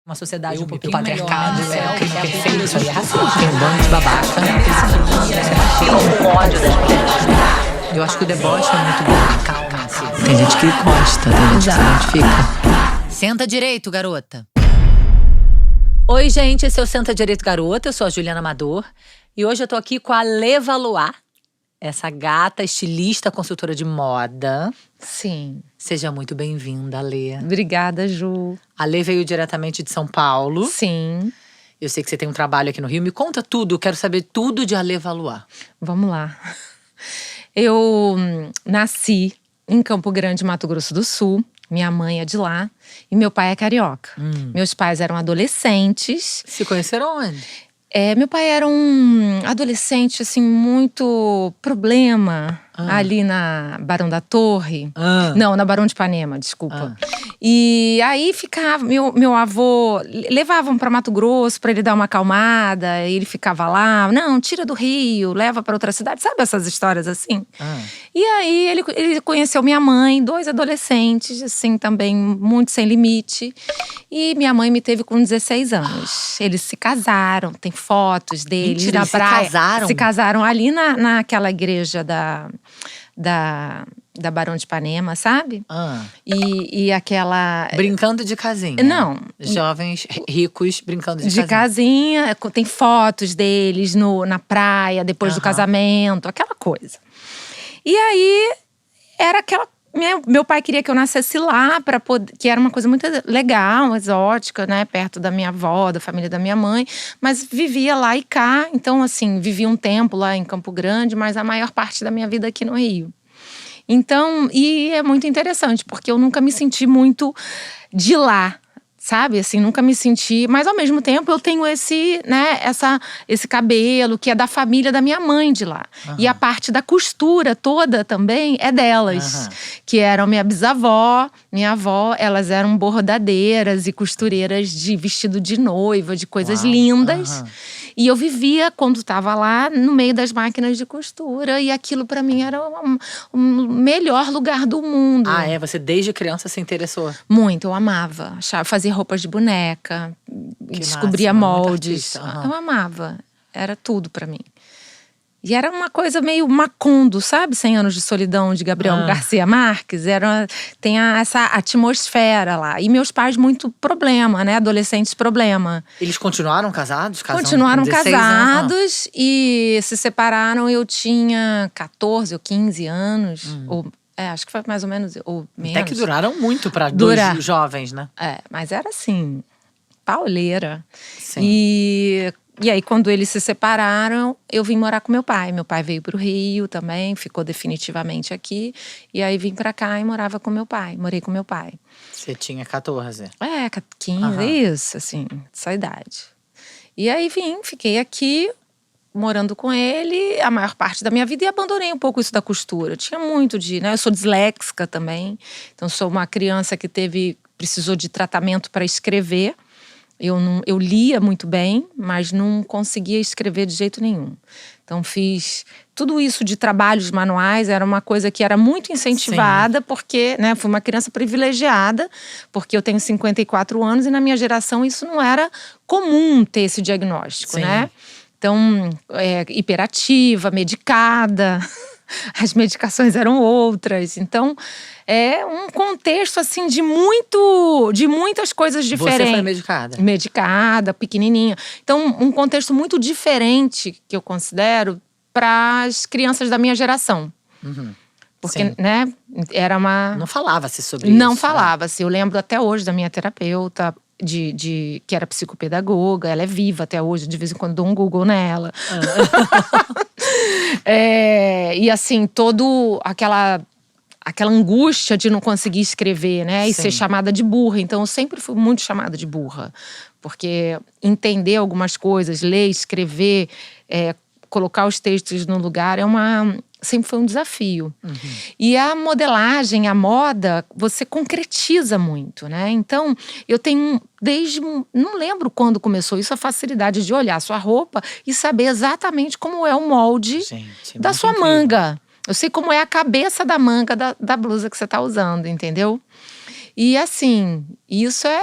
Uma sociedade um O pouquinho patriarcado melhor, é o crime perfeito, isso aí é racista. Tem um bando de babaca. O ódio das mulheres. Eu acho que o deboche é muito bom. Calma-se. Tem gente que gosta, tem gente que se identifica. Senta direito, garota. Oi, gente, esse é o Senta Direito Garota, eu sou a Juliana Amador. E hoje eu tô aqui com a Lê Valois, essa gata, estilista, consultora de moda. Sim. Seja muito bem-vinda, Lê. Obrigada, Ju. A Lê veio diretamente de São Paulo. Sim. Eu sei que você tem um trabalho aqui no Rio. Me conta tudo, quero saber tudo de a Lê Valois. Vamos lá. Eu nasci em Campo Grande, Mato Grosso do Sul. Minha mãe é de lá e meu pai é carioca. Meus pais eram adolescentes. Se conheceram onde? Meu pai era um adolescente, assim, muito problema. Ali na Barão da Torre. Não, na Barão de Ipanema, desculpa. E aí ficava, meu avô levavam para Mato Grosso para ele dar uma acalmada. Ele ficava lá, não, tira do Rio, leva para outra cidade. Sabe essas histórias assim? E aí ele conheceu minha mãe, 2 adolescentes, assim, também muito sem limite. E minha mãe me teve com 16 anos. Eles se casaram, tem fotos deles. Mentira, na eles praia. se casaram? Se casaram ali naquela igreja da Barão de Ipanema, sabe? E aquela… Brincando de casinha. Não. Jovens ricos brincando de De casinha. casinha, tem fotos deles na praia, depois do casamento, aquela coisa. E aí, era aquela… Meu pai queria que eu nascesse lá, para poder, que era uma coisa muito legal, exótica, né? Perto da minha avó, da família da minha mãe. Mas vivia lá e cá. Então, assim, vivi um tempo lá em Campo Grande, mas a maior parte da minha vida aqui no Rio. Então, e é muito interessante, porque eu nunca me senti muito de lá. Sabe, assim, nunca me senti… Mas ao mesmo tempo eu tenho esse cabelo que é da família da minha mãe de lá. E a parte da costura toda também é delas. Que eram minha bisavó, minha avó. Elas eram bordadeiras e costureiras de vestido de noiva, de coisas lindas. E eu vivia, quando estava lá, no meio das máquinas de costura. E aquilo pra mim era o melhor lugar do mundo. Você desde criança se interessou? Muito, eu amava. Fazia roupas de boneca, descobria moldes. Eu amava, era tudo pra mim. E era uma coisa meio Macondo, sabe? 100 Anos de Solidão, de Gabriel Garcia Marques. Tem essa atmosfera lá. E meus pais, muito problema, né? Adolescentes, problema. Eles continuaram casados? Continuaram com 16 casados e se separaram. Eu tinha 14 ou 15 anos, acho que foi mais ou menos, ou menos. Até que duraram muito pra dois jovens, né? Mas era assim, pauleira. Sim. E aí, quando eles se separaram, eu vim morar com meu pai. Meu pai veio pro Rio também, ficou definitivamente aqui. E aí, vim pra cá e morava com meu pai. Morei com meu pai. Você tinha 14? 15, isso, assim, essa idade. E aí, fiquei aqui… morando com ele a maior parte da minha vida e abandonei um pouco isso da costura. Tinha muito eu sou disléxica também, então sou uma criança que precisou de tratamento para escrever. Eu lia muito bem, mas não conseguia escrever de jeito nenhum. Então fiz tudo isso de trabalhos manuais, era uma coisa que era muito incentivada, porque fui uma criança privilegiada, porque eu tenho 54 anos e na minha geração isso não era comum ter esse diagnóstico, né? Então, hiperativa, medicada, as medicações eram outras. Então, é um contexto, assim, de muitas coisas diferentes. Você foi medicada? Medicada, pequenininha. Então, um contexto muito diferente, que eu considero, para as crianças da minha geração. Porque, era uma… Não falava-se sobre isso. Não falava-se. Eu lembro até hoje da minha terapeuta… que era psicopedagoga, ela é viva até hoje, de vez em quando dou um Google nela. E assim, aquela angústia de não conseguir escrever, né? E ser chamada de burra. Então eu sempre fui muito chamada de burra. Porque entender algumas coisas, ler, escrever, colocar os textos no lugar sempre foi um desafio. E a modelagem, a moda, você concretiza muito, né? Então, eu tenho não lembro quando começou isso, a facilidade de olhar sua roupa e saber exatamente como é o molde da sua manga. Eu sei como é a cabeça da manga da blusa que você tá usando, entendeu? E assim, isso é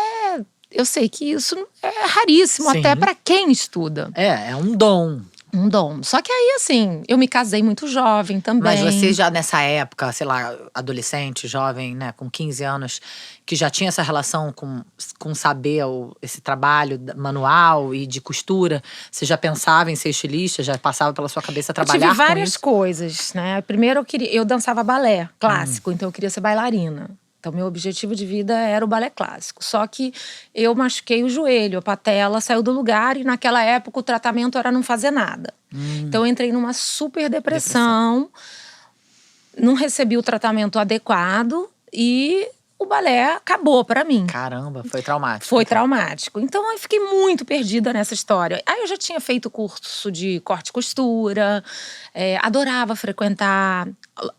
eu sei que isso é raríssimo, Sim. até para quem estuda. É um dom. Um dom. Só que aí, assim, eu me casei muito jovem também. Mas você já nessa época, sei lá, adolescente, jovem, né, com 15 anos, que já tinha essa relação com saber esse trabalho manual e de costura, você já pensava em ser estilista? Já passava pela sua cabeça trabalhar eu tive com várias isso? coisas, né? Primeiro eu dançava balé clássico, então eu queria ser bailarina. Então, meu objetivo de vida era o balé clássico. Só que eu machuquei o joelho, a patela saiu do lugar e naquela época o tratamento era não fazer nada. Então, eu entrei numa super depressão, não recebi o tratamento adequado e o balé acabou pra mim. Caramba, foi traumático. Foi traumático. Então, eu fiquei muito perdida nessa história. Aí, eu já tinha feito curso de corte e costura. Adorava frequentar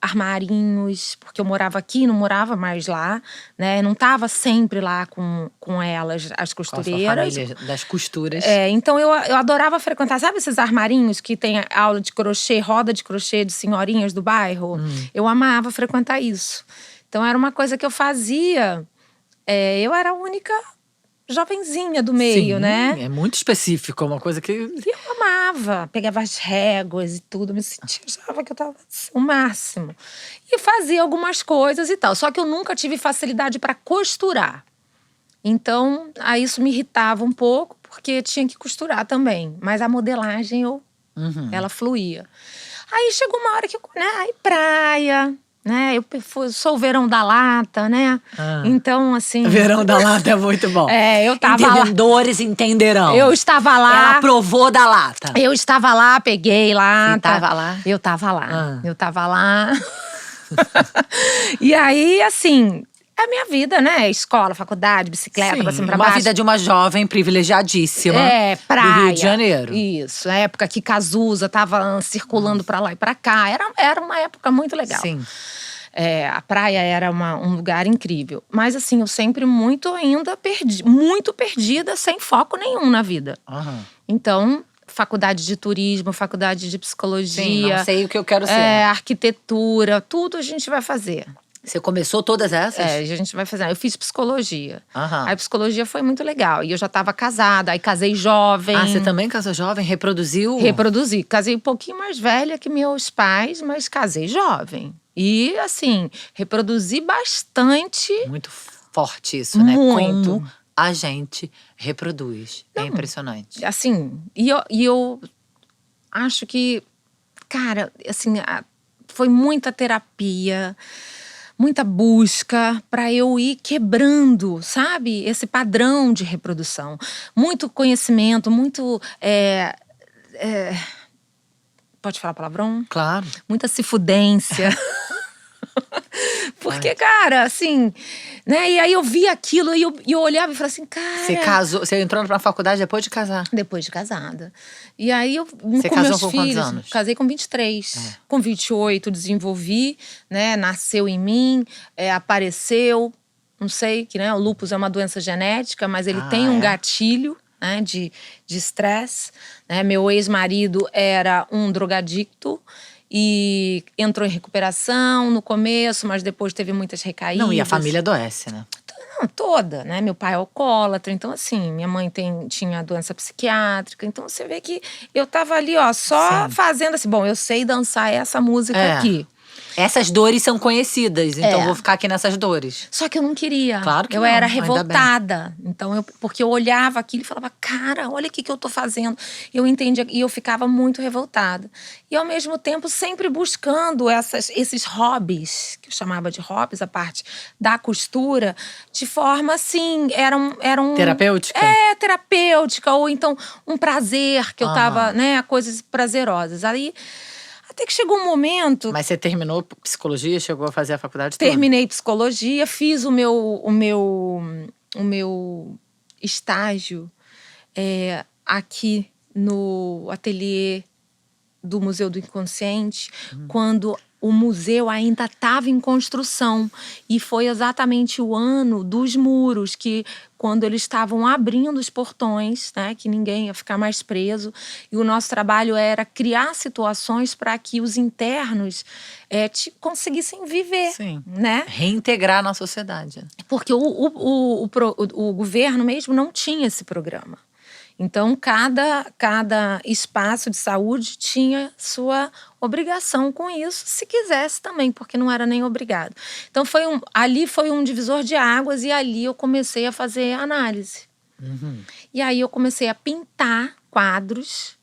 armarinhos. Porque eu morava aqui, não morava mais lá. Né? Não estava sempre lá com elas, as Com a sua costureiras. família das costuras. Então, eu adorava frequentar. Sabe esses armarinhos que tem aula de crochê, roda de crochê de senhorinhas do bairro? Eu amava frequentar isso. Então, era uma coisa que eu fazia. Eu era a única jovenzinha do meio, Sim, né? É muito específico, uma coisa que… E eu amava. Pegava as réguas e tudo. Me sentia, achava que eu tava o máximo. E fazia algumas coisas e tal. Só que eu nunca tive facilidade para costurar. Então, aí isso me irritava um pouco. Porque tinha que costurar também. Mas a modelagem, ela fluía. Aí chegou uma hora que eu… Aí praia… Né? Eu sou o verão da lata, né? Então, assim… Verão da lata é muito bom. Eu tava lá. Entendedores entenderão. Eu estava lá. Ela provou da lata. Eu estava lá, peguei lata. Você tava lá? Eu tava lá. Eu tava lá. E aí, assim… É a minha vida, né? Escola, faculdade, bicicleta, Sim, pra cima, pra uma baixo. vida de uma jovem privilegiadíssima. Praia. Do Rio de Janeiro. Isso, a época que Cazuza tava circulando pra lá e pra cá. Era uma época muito legal. Sim. A praia era um lugar incrível. Mas assim, eu sempre muito perdida, sem foco nenhum na vida. Então, faculdade de turismo, faculdade de psicologia. Sim, não sei o que eu quero ser. Arquitetura, tudo a gente vai fazer. Você começou todas essas? A gente vai fazer. Eu fiz psicologia. Aham. Aí, psicologia foi muito legal. E eu já estava casada, aí casei jovem. Você também casou jovem? Reproduziu? Reproduzi. Casei um pouquinho mais velha que meus pais, mas casei jovem. E, assim, reproduzi bastante. Muito forte isso, né? Muito. Como a gente reproduz. É impressionante. Assim, e eu acho que, cara, assim, foi muita terapia, muita busca para eu ir quebrando, sabe? Esse padrão de reprodução. Muito conhecimento, muito… Pode falar palavrão? Claro. Muita cifudência. Porque, cara, assim… né? E aí eu vi aquilo e eu olhava e falava assim, cara… Você casou, você entrou na faculdade depois de casar? Depois de casada. E aí eu, Você com casou meus com filhos, quantos anos? casei com 23. Com 28 desenvolvi, né? Nasceu em mim, apareceu, não sei, que né, o lúpus é uma doença genética, mas ele tem um gatilho, né, de estresse, né? Meu ex-marido era um drogadicto e entrou em recuperação no começo, mas depois teve muitas recaídas. Não, e a família adoece, né? Toda, né? Meu pai é alcoólatra, então assim, minha mãe tinha doença psiquiátrica, então você vê que eu tava ali, ó, só fazendo assim, bom, eu sei dançar essa música aqui. Essas dores são conhecidas, então vou ficar aqui nessas dores. Só que eu não queria. Claro que eu não, era ainda revoltada. Então, porque eu olhava aquilo e falava, cara, olha o que eu tô fazendo. Eu entendia, e eu ficava muito revoltada. E ao mesmo tempo, sempre buscando esses hobbies, que eu chamava de hobbies, a parte da costura, de forma assim, eram terapêutica? Terapêutica, ou então um prazer que eu tava, né, coisas prazerosas. Aí, até que chegou um momento… Mas você terminou psicologia, chegou a fazer a faculdade toda? Terminei psicologia, fiz o meu estágio aqui no ateliê do Museu do Inconsciente, quando o museu ainda estava em construção. E foi exatamente o ano dos muros, que quando eles estavam abrindo os portões, né, que ninguém ia ficar mais preso. E o nosso trabalho era criar situações para que os internos conseguissem viver, Sim. né? Reintegrar na sociedade. Porque o governo mesmo não tinha esse programa. Então, cada espaço de saúde tinha sua obrigação com isso, se quisesse também, porque não era nem obrigado. Então, ali foi um divisor de águas e ali eu comecei a fazer análise. Uhum. E aí eu comecei a pintar quadros.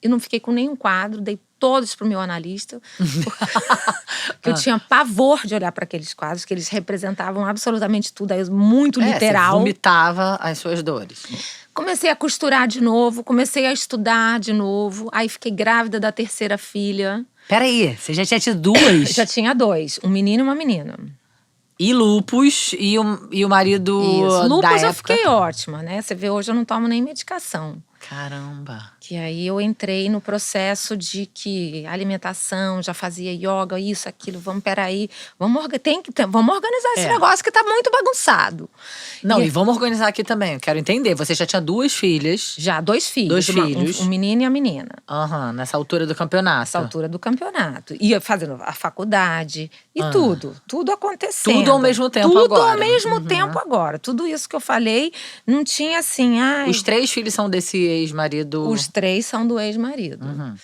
Eu não fiquei com nenhum quadro, dei todos pro meu analista. Porque eu tinha pavor de olhar para aqueles quadros, que eles representavam absolutamente tudo, aí muito literal. Você vomitava as suas dores. Comecei a costurar de novo, comecei a estudar de novo. Aí fiquei grávida da terceira filha. Peraí, você já tinha tido 2? Já tinha 2, um menino e uma menina. E lupus, e o marido Isso. Lupus da eu época. fiquei ótima, né? Você vê, hoje eu não tomo nem medicação. Caramba. Que aí eu entrei no processo de que alimentação, já fazia yoga, isso, aquilo, peraí, vamos organizar esse negócio que tá muito bagunçado. Não, e vamos organizar aqui também, eu quero entender, você já tinha 2 filhas. Já 2 filhos. 2 filhos. Um menino e a menina. Aham, nessa altura do campeonato. Nessa altura do campeonato. Ia fazendo a faculdade e tudo acontecendo. Tudo ao mesmo tempo tudo agora. Tudo ao mesmo tempo agora. Tudo isso que eu falei, não tinha assim… Os 3 filhos são desse ex-marido? Os 3 são do ex-marido. Uhum.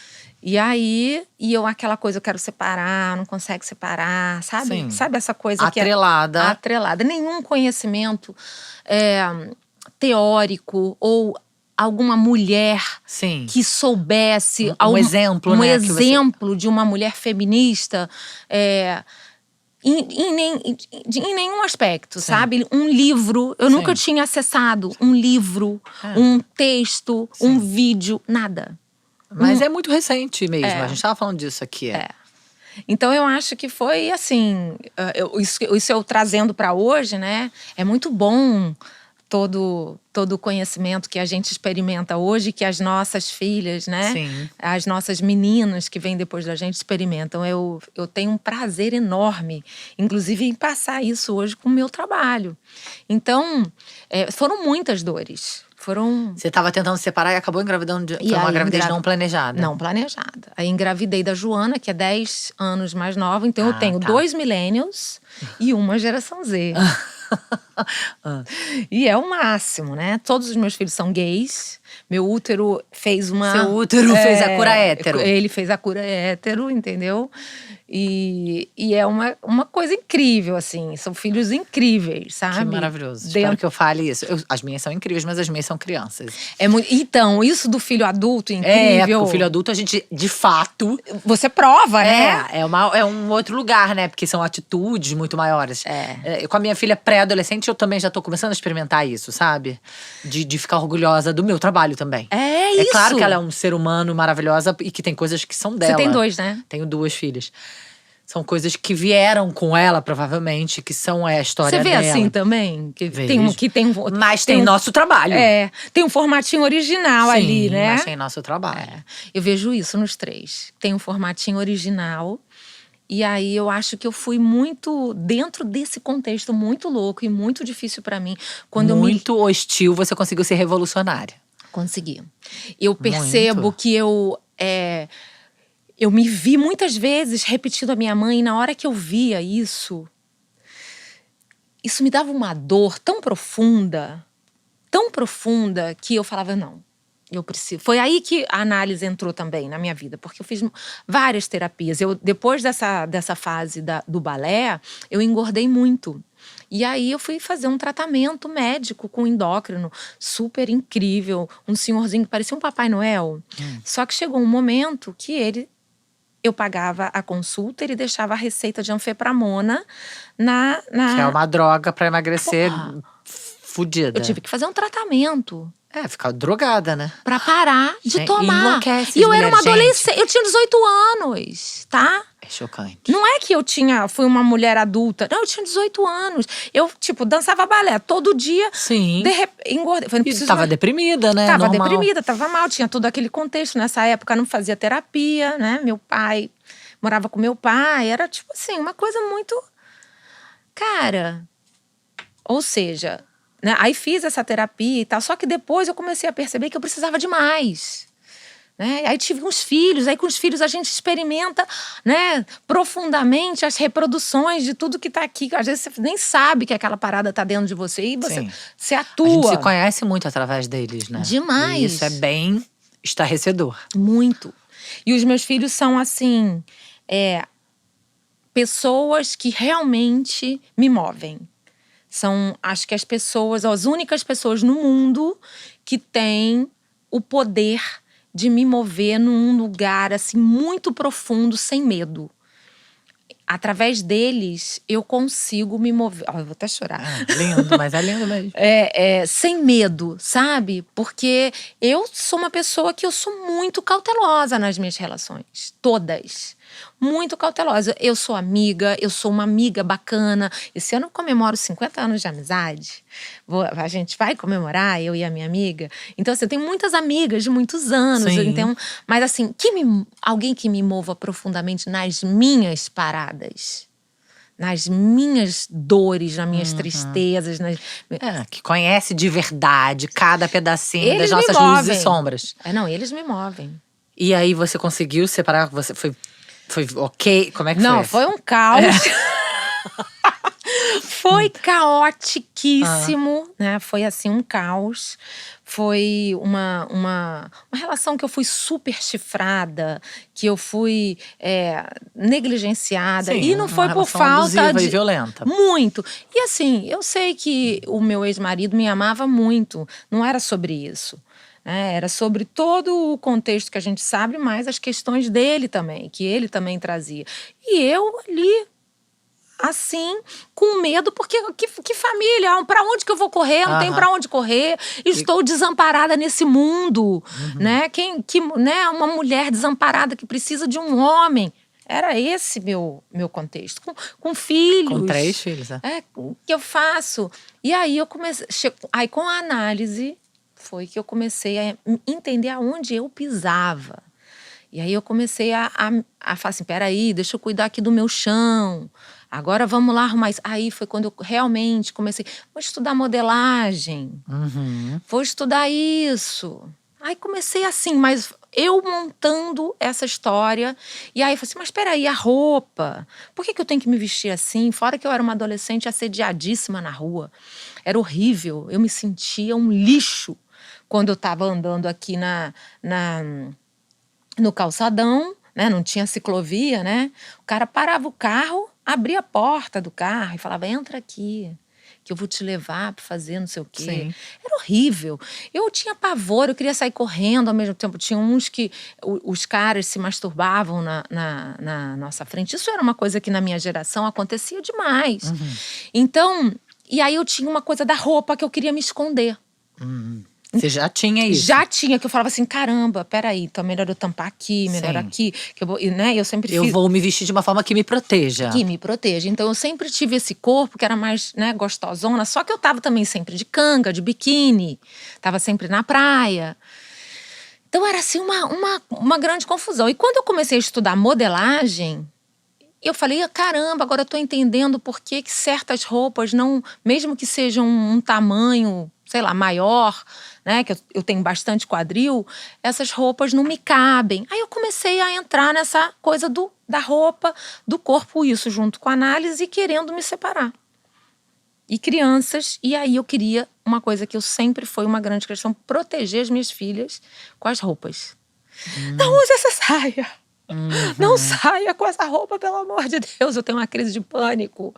E aí, aquela coisa, eu quero separar, não consegue separar, sabe? Sim. Sabe essa coisa atrelada. Atrelada. Nenhum conhecimento teórico ou alguma mulher Sim. que soubesse… Um exemplo, um né? exemplo de uma mulher feminista… Em nenhum aspecto, Sim. sabe? Um livro, eu nunca tinha acessado um livro, um texto, um vídeo, nada. Mas é muito recente mesmo, a gente tava falando disso aqui. Então eu acho que foi assim, isso eu trazendo para hoje, né? É muito bom todo o conhecimento que a gente experimenta hoje, que as nossas filhas, né? Sim. As nossas meninas que vêm depois da gente experimentam. Eu tenho um prazer enorme, inclusive, em passar isso hoje com o meu trabalho. Então, foram muitas dores. Você estava tentando separar e acabou engravidando foi uma gravidez não planejada. Não planejada. Aí engravidei da Joana, que é 10 anos mais nova. Então eu tenho 2 millennials e uma geração Z. E é o máximo, né? Todos os meus filhos são gays. Meu útero fez uma… Seu útero fez a cura hétero. Ele fez a cura hétero, entendeu? E é uma coisa incrível, assim. São filhos incríveis, sabe? Que maravilhoso. Espero que eu fale isso. As minhas são incríveis, mas as minhas são crianças. Então, isso do filho adulto incrível… porque o filho adulto a gente, de fato… Você prova, né? É um outro lugar, né? Porque são atitudes muito maiores. Com a minha filha pré-adolescente, eu também já tô começando a experimentar isso, sabe? De ficar orgulhosa do meu trabalho também. É isso! É claro que ela é um ser humano maravilhosa e que tem coisas que são dela. Você tem 2, né? Tenho 2 filhas. São coisas que vieram com ela, provavelmente, que são a história dela. Você vê assim também? Mas tem nosso trabalho. Tem um formatinho original ali, né? Mas tem nosso trabalho. Eu vejo isso nos 3. Tem um formatinho original. E aí eu acho que eu fui muito dentro desse contexto muito louco e muito difícil pra mim. Muito hostil, você conseguiu ser revolucionária. Consegui. Eu percebo que eu me vi muitas vezes repetindo a minha mãe, e na hora que eu via isso me dava uma dor tão profunda, que eu falava, não, eu preciso. Foi aí que a análise entrou também na minha vida, porque eu fiz várias terapias. Depois dessa fase do balé, eu engordei muito. E aí eu fui fazer um tratamento médico com endócrino, super incrível. Um senhorzinho que parecia um Papai Noel. Só que chegou um momento que eu pagava a consulta, ele deixava a receita de anfepramona na… Que é uma droga pra emagrecer fudida. Eu tive que fazer um tratamento. Ficar drogada, né? Pra parar de tomar. Enlouquece, e eu era uma adolescente, gente. eu tinha 18 anos, tá? É chocante. Não é que eu fui uma mulher adulta. Não, eu tinha 18 anos. Eu, dançava balé todo dia. Sim. Engordei. Falei, E tava deprimida, né? Tava Normal. deprimida, tava mal. Tinha todo aquele contexto. Nessa época, não fazia terapia, né? Meu pai… Morava com meu pai. Era, uma coisa muito… Cara… Ou seja… né? Aí fiz essa terapia e tal. Só que depois eu comecei a perceber que eu precisava de mais. Né? Aí tive uns filhos, aí com os filhos a gente experimenta, né, profundamente as reproduções de tudo que tá aqui. Às vezes você nem sabe que aquela parada tá dentro de você e você atua. A gente se conhece muito através deles, né? Demais. E isso é bem estarrecedor. Muito. E os meus filhos são, assim, pessoas que realmente me movem. São, acho que as únicas pessoas no mundo que têm o poder de me mover num lugar, assim, muito profundo, sem medo. Através deles, eu consigo me mover. Eu vou até chorar. Lindo, mas é lindo mesmo. Sem medo, sabe? Porque eu sou uma pessoa que eu sou muito cautelosa nas minhas relações. Todas. Muito cautelosa. Eu sou amiga, eu sou uma amiga bacana. Esse ano eu comemoro 50 anos de amizade. A gente vai comemorar, eu e a minha amiga. Então, assim, eu tenho muitas amigas de muitos anos. Então, mas assim, alguém que me mova profundamente nas minhas paradas. Nas minhas dores, nas minhas tristezas. Que conhece de verdade cada pedacinho Eles das me nossas luzes movem. e sombras. Não, eles me movem. E aí você conseguiu separar? Você foi ok? Como é que foi? Não, foi um caos. Foi caotiquíssimo, né? Foi assim, um caos. Foi uma relação que eu fui super chifrada, que eu fui negligenciada. Sim, e não foi por falta abusiva e violenta. Muito. E assim, eu sei que o meu ex-marido me amava muito. Não era sobre isso. Era sobre todo o contexto que a gente sabe, mas as questões dele também, que ele também trazia. E eu ali, assim, com medo, porque que família? Pra onde que eu vou correr? Não tenho pra onde correr. Estou desamparada nesse mundo, né? Né? Uma mulher desamparada que precisa de um homem. Era esse meu contexto. Com filhos. Com 3 filhos, O que eu faço? E aí eu comecei... Aí com a análise... foi que eu comecei a entender aonde eu pisava. E aí eu comecei a falar assim, peraí, deixa eu cuidar aqui do meu chão. Agora vamos lá arrumar isso. Aí foi quando eu realmente comecei, vou estudar modelagem. Vou estudar isso. Aí comecei assim, mas eu montando essa história. E aí eu falei assim, mas peraí, a roupa? Por que eu tenho que me vestir assim? Fora que eu era uma adolescente assediadíssima na rua. Era horrível, eu me sentia um lixo. Quando eu estava andando aqui no calçadão, né? Não tinha ciclovia, né? O cara parava o carro, abria a porta do carro e falava, entra aqui, que eu vou te levar para fazer não sei o quê. Sim. Era horrível. Eu tinha pavor, eu queria sair correndo ao mesmo tempo. Tinha uns que os caras se masturbavam na nossa frente. Isso era uma coisa que na minha geração acontecia demais. Então, e aí eu tinha uma coisa da roupa que eu queria me esconder. Você já tinha isso? Já tinha, que eu falava assim, caramba, peraí, então é melhor eu tampar aqui, melhor aqui. Que eu vou, né, eu sempre Eu vou me vestir de uma forma que me proteja. Que me proteja. Então eu sempre tive esse corpo que era mais, né, gostosona. Só que eu tava também sempre de canga, de biquíni. Tava sempre na praia. Então era assim uma grande confusão. E quando eu comecei a estudar modelagem, eu falei, caramba, agora eu tô entendendo por que certas roupas não, mesmo que sejam um tamanho, sei lá, maior, né, que eu tenho bastante quadril, essas roupas não me cabem. Aí eu comecei a entrar nessa coisa da roupa, do corpo, isso junto com a análise, querendo me separar. E crianças, e aí eu queria uma coisa que eu sempre foi uma grande questão, proteger as minhas filhas com as roupas. Não use essa saia. Não saia com essa roupa, pelo amor de Deus. Eu tenho uma crise de pânico.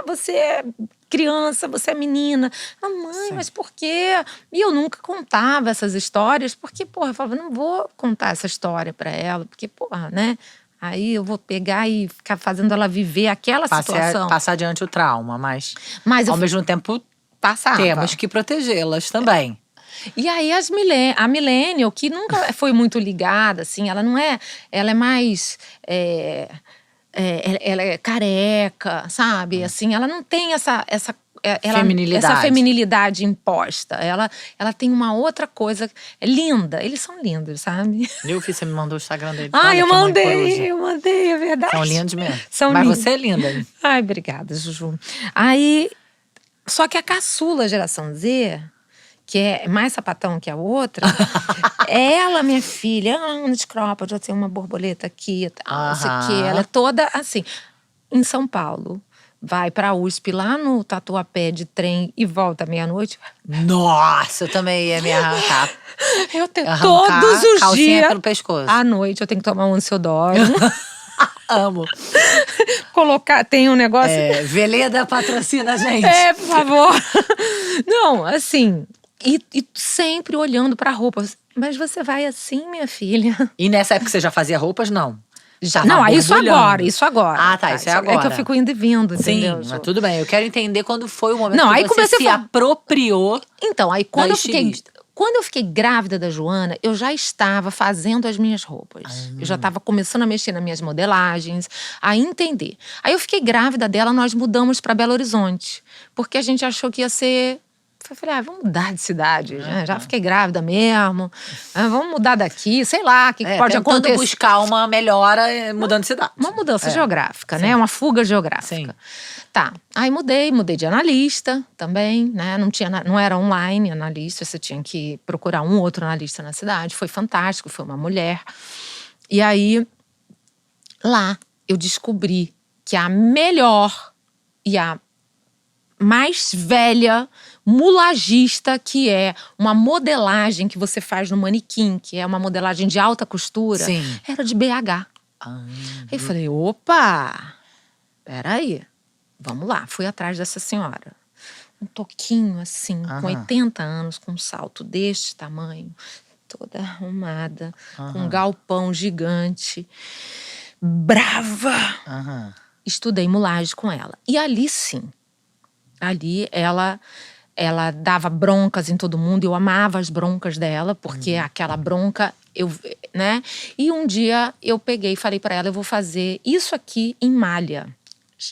Você é criança, você é menina. Mãe, mas por quê? E eu nunca contava essas histórias, porque, porra, eu falava, não vou contar essa história pra ela, porque, porra, né? Aí eu vou pegar e ficar fazendo ela viver aquela situação. Passar adiante o trauma, mas ao mesmo tempo passava. Temos que protegê-las também. E aí a millennial, que nunca foi muito ligada, assim, ela não é... Ela é mais... ela é careca, sabe? Assim, ela não tem essa feminilidade imposta. Ela tem uma outra coisa linda. Eles são lindos, sabe? Eu vi, você me mandou o Instagram dele. Eu mandei, é verdade. São lindos mesmo. São Mas lindos. você é linda. Ai, obrigada, Juju. Aí Só que a caçula geração Z, que é mais sapatão que a outra, ela, minha filha, no cropped, já tem uma borboleta aqui, tal, não sei o quê. Ela é toda assim. Em São Paulo, vai pra USP, lá no Tatuapé de trem e volta à meia-noite. Nossa, eu também ia me arrancar. Eu tenho Arrancar todos os calcinha dias. pelo pescoço. À noite eu tenho que tomar um ansiodoro. Amo. Colocar, tem um negócio. Veleda patrocina a gente. Por favor. Não, assim. E sempre olhando pra roupas. Mas você vai assim, minha filha? E nessa época você já fazia roupas? Não. Já Não, isso agora. Ah, tá, isso é agora. É que eu fico indo e vindo, Sim, entendeu? mas tudo bem. Eu quero entender quando foi o momento Não, que aí você comecei se a falar. apropriou. Então, aí da estilista. quando eu fiquei grávida da Joana, eu já estava fazendo as minhas roupas. Eu já estava começando a mexer nas minhas modelagens, a entender. Aí eu fiquei grávida dela, nós mudamos para Belo Horizonte. Porque a gente achou que ia ser... Eu falei, vamos mudar de cidade. Já fiquei grávida mesmo. Vamos mudar daqui, sei lá, o que pode tentando acontecer. buscar uma melhora mudando de cidade. Uma mudança geográfica, né? Uma fuga geográfica. Sim. Tá, aí mudei de analista também, né? Não era online analista, você tinha que procurar um outro analista na cidade. Foi fantástico, foi uma mulher. E aí, lá, eu descobri que a melhor e a mais velha mulagista, que é uma modelagem que você faz no manequim, que é uma modelagem de alta costura, Sim. era de BH. Aí eu falei, opa, peraí, vamos lá. Fui atrás dessa senhora. Um toquinho assim, com 80 anos, com um salto deste tamanho, toda arrumada, com um galpão gigante, brava. Estudei mulagem com ela. E ali sim, ali ela dava broncas em todo mundo. Eu amava as broncas dela, porque aquela bronca, né? E um dia eu peguei e falei pra ela, eu vou fazer isso aqui em malha.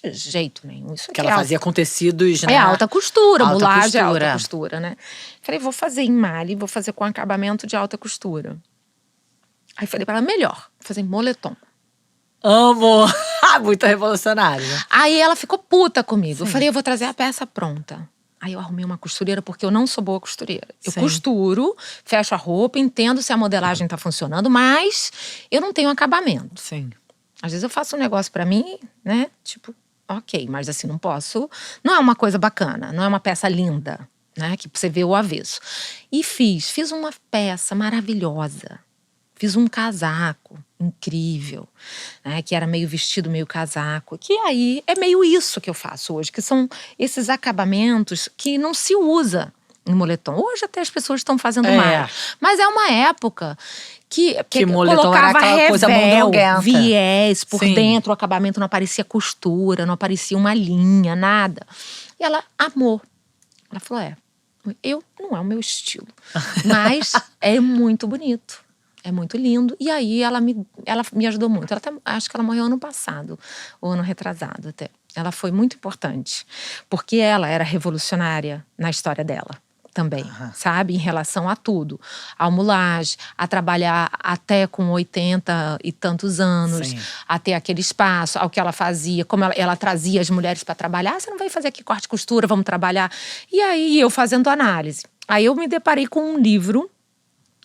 De jeito nenhum. Isso aqui Que ela fazia com tecidos, né? é alta costura, Alta mulagem é costura. alta costura, né? Falei, vou fazer em malha e vou fazer com acabamento de alta costura. Aí falei pra ela, melhor, vou fazer em moletom. Amo! Muito revolucionário, né? Aí ela ficou puta comigo. Eu falei, eu vou trazer a peça pronta. Aí eu arrumei uma costureira, porque eu não sou boa costureira. Eu costuro, fecho a roupa, entendo se a modelagem tá funcionando, mas eu não tenho acabamento. Sim. Às vezes eu faço um negócio pra mim, né? Tipo, ok, mas assim, não posso. Não é uma coisa bacana, não é uma peça linda, né? Que você vê o avesso. E fiz uma peça maravilhosa. Fiz um casaco incrível, né? Que era meio vestido, meio casaco. Que aí é meio isso que eu faço hoje, que são esses acabamentos que não se usa em moletom. Hoje até as pessoas estão fazendo mais. Mas é uma época que moletom colocava era aquela coisa mondronguenta. viés por Sim. dentro, o acabamento não aparecia costura, não aparecia uma linha, nada. E ela amou. Ela falou, não é o meu estilo, mas é muito bonito. É muito lindo. E aí ela me ajudou muito. Acho que ela morreu ano passado, ou ano retrasado até. Ela foi muito importante, porque ela era revolucionária na história dela também, sabe? Em relação a tudo. A mulagem, a trabalhar até com 80 e tantos anos, Sim. a ter aquele espaço, ao que ela fazia, como ela trazia as mulheres para trabalhar. Você não vai fazer aqui corte e costura, vamos trabalhar. E aí eu fazendo análise. Aí eu me deparei com um livro